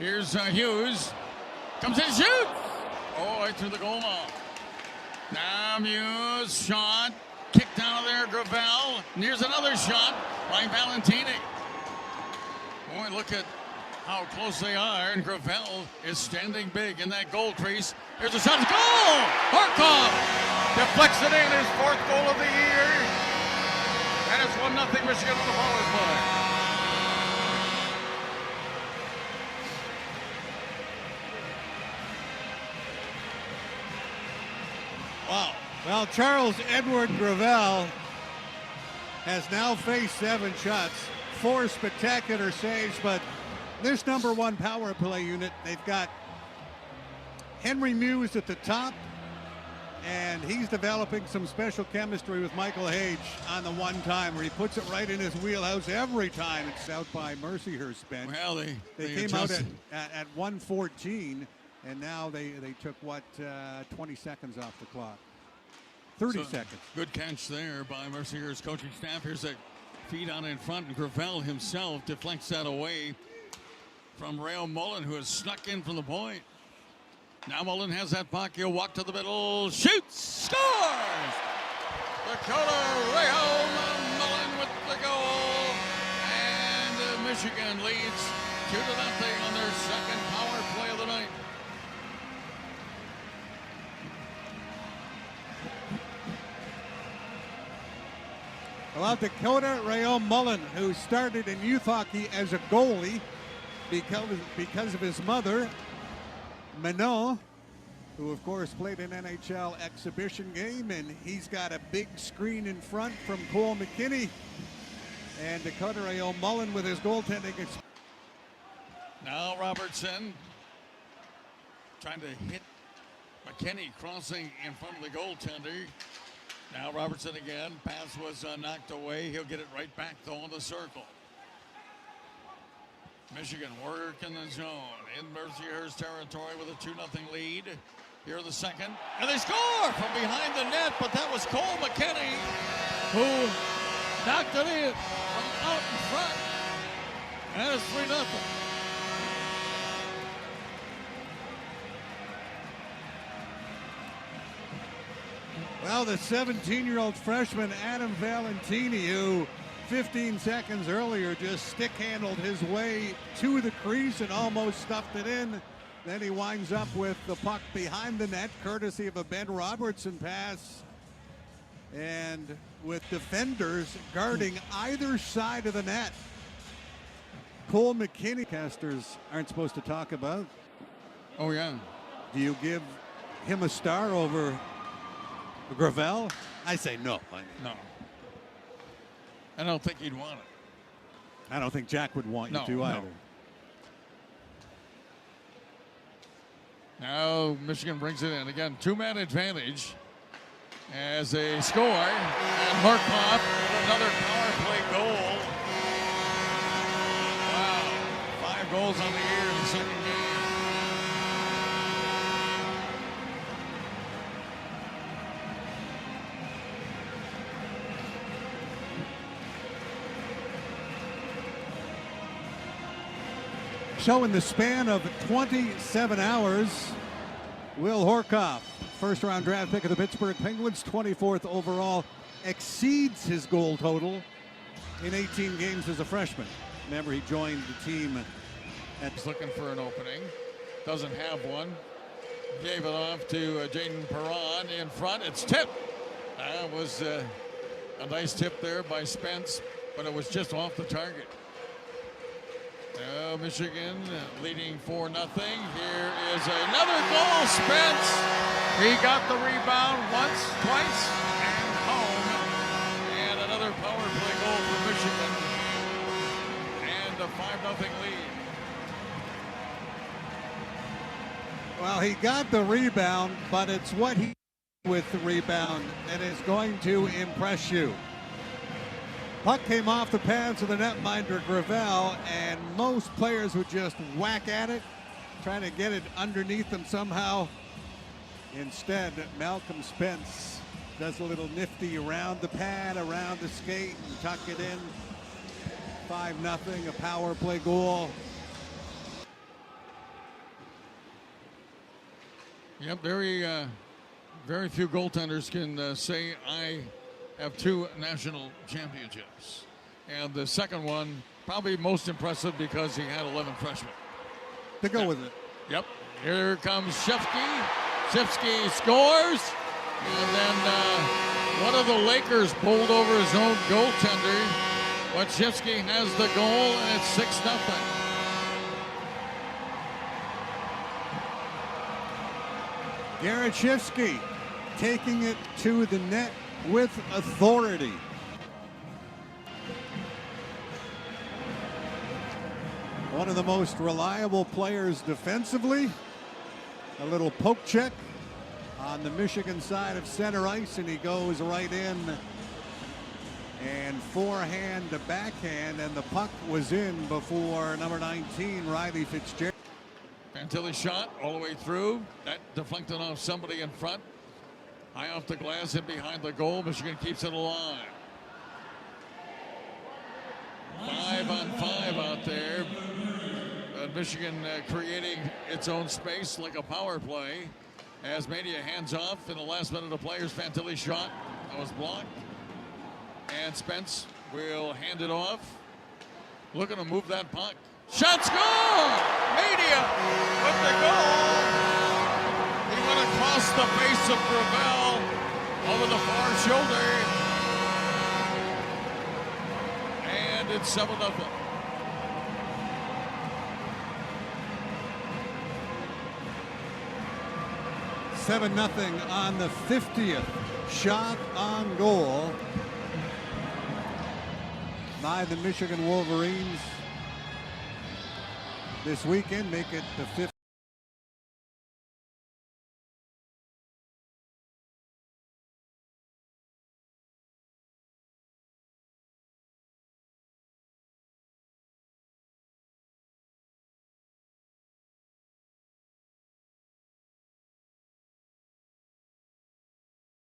Here's Hughes. Comes in, shoots! Oh, right through the goal now. Now Hughes, shot. Kicked out of there, Gravel. And here's another shot by Valentini. Boy, look at how close they are. And Gravel is standing big in that goal crease. Here's a shot. Goal! Horkoff deflects it in, his fourth goal of the year. And it's 1-0 Michigan on the power play. Wow. Well, Charles Edward Gravel has now faced 7 shots, 4 spectacular saves, but this number 1 power play unit, they've got Henry Muse at the top, and he's developing some special chemistry with Michael Hage on the one-timer. He puts it right in his wheelhouse every time. It's out by Mercyhurst bench. Well, they came out at 1:14. And now they took, 20 seconds off the clock. 30 seconds. Good catch there by Mercyhurst's coaching staff. Here's a feed on in front, and Gravel himself deflects that away from Rayo Mullen, who has snuck in from the point. Now Mullen has that puck. He'll walk to the middle, shoots, scores! Dakota Rayo Mullen with the goal. And Michigan leads 2-0 on their second power play of the night. Well, Dakota Rayo Mullen, who started in youth hockey as a goalie because of his mother, Manon, who of course played an NHL exhibition game, and he's got a big screen in front from Cole McKinney. And Dakota Rayo Mullen with his goaltending. Now Robertson trying to hit McKinney, crossing in front of the goaltender. Now Robertson again. Pass was knocked away. He'll get it right back, though, on the circle. Michigan work in the zone in Mercyhurst territory with a 2-0 lead. Here in the second. And they score from behind the net, but that was Cole McKinney who knocked it in from out in front. And it's 3-0. Well, the 17-year-old freshman Adam Valentini, who 15 seconds earlier just stick-handled his way to the crease and almost stuffed it in. Then he winds up with the puck behind the net, courtesy of a Ben Robertson pass. And with defenders guarding either side of the net. Cole McKinney, casters aren't supposed to talk about. Oh, yeah. Do you give him a star over Gravel? I say no. No. I don't think he'd want it. I don't think Jack would want you to either. Now Michigan brings it in. Again, 2-man advantage as they score. And Horkoff, another power play goal. Wow. 5 goals on the year in the second game. So in the span of 27 hours, Will Horkoff, first-round draft pick of the Pittsburgh Penguins, 24th overall, exceeds his goal total in 18 games as a freshman. Remember, he joined the team He's looking for an opening. Doesn't have one. Gave it off to Jaden Perron in front. It's tipped. That was a nice tip there by Spence, but it was just off the target. Now Michigan leading 4-0. Here is another goal, Spence. He got the rebound once, twice, and home. And another power play goal for Michigan. And a 5-0 lead. Well, he got the rebound, but it's what he did with the rebound that is going to impress you. Puck came off the pads of the netminder Gravel, and most players would just whack at it, trying to get it underneath them somehow. Instead, Malcolm Spence does a little nifty around the pad, around the skate, and tuck it in. 5-0, a power play goal. Yep, very few goaltenders can say I have 2 national championships. And the second one, probably most impressive because he had 11 freshmen. To go with it. Yep. Here comes Shifsky. Shifsky scores. And then one of the Lakers pulled over his own goaltender. But Shifsky has the goal, and it's 6-0. Garrett Shifsky taking it to the net with authority. One of the most reliable players defensively. A little poke check on the Michigan side of center ice, and he goes right in. And forehand to backhand, and the puck was in before number 19, Riley Fitzgerald. Fantilli shot all the way through. That deflected off somebody in front. High off the glass and behind the goal. Michigan keeps it alive. 5-on-5 out there. Michigan creating its own space like a power play. As Mania hands off in the last minute of players. Fantilli shot. That was blocked. And Spence will hand it off. Looking to move that puck. Shot score! Mania with the goal. He went across the face of Gravel over the far shoulder. And it's 7-0. Seven nothing on the 50th shot on goal by the Michigan Wolverines. This weekend make it the 50th.